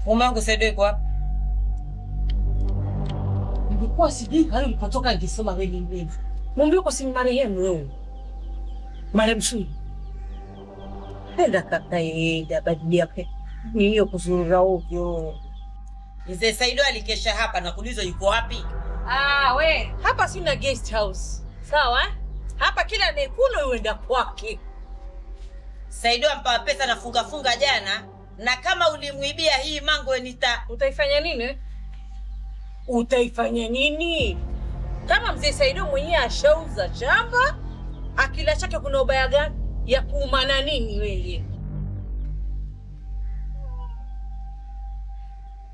Mume wangu Saido yuko wapi? Nilikuwa sijui kale ulipotoka nikisoma wewe ni mrefu. Mume wako si marehemu wewe. Marehemu Sudi. Henda kakaida badili yake. Ni hiyo kuzurura ovyo. Mzee Saido alikesha hapa na kuuliza yuko wapi? We, hapa sina guest house. Sawa? Hapa kila anayekuno uenda kwake. Saido ampa pesa na funga jana, na kama ulimuibia hii mango utaifanya nini? Utaifanya nini? Kama mzee Saido mwenyewe ashauza shamba, akila chake kuna ubaya gani ya kuumana nini wewe?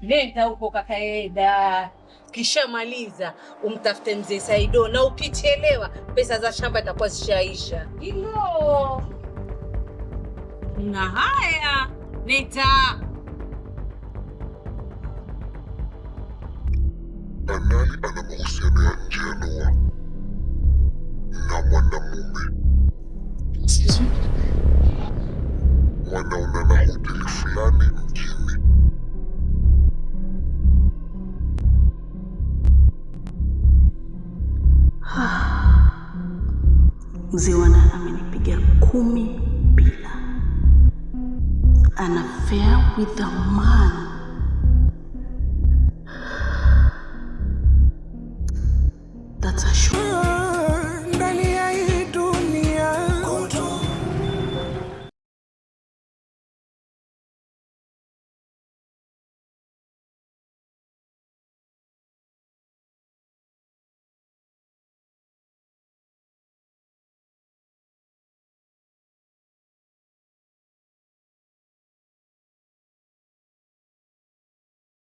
Nenda huko kakaeda. Kisha maliza umtafute mzee Saido, na ukichelewa pesa za shamba itakuwa zishaisha. Hilo. Na haya, neta. Anani ana mahusiano ya nje ya ndoa na mwanamume. Wanaonana hoteli fulani mjini. Mzee Wana amenipiga 10 bila. An affair with a man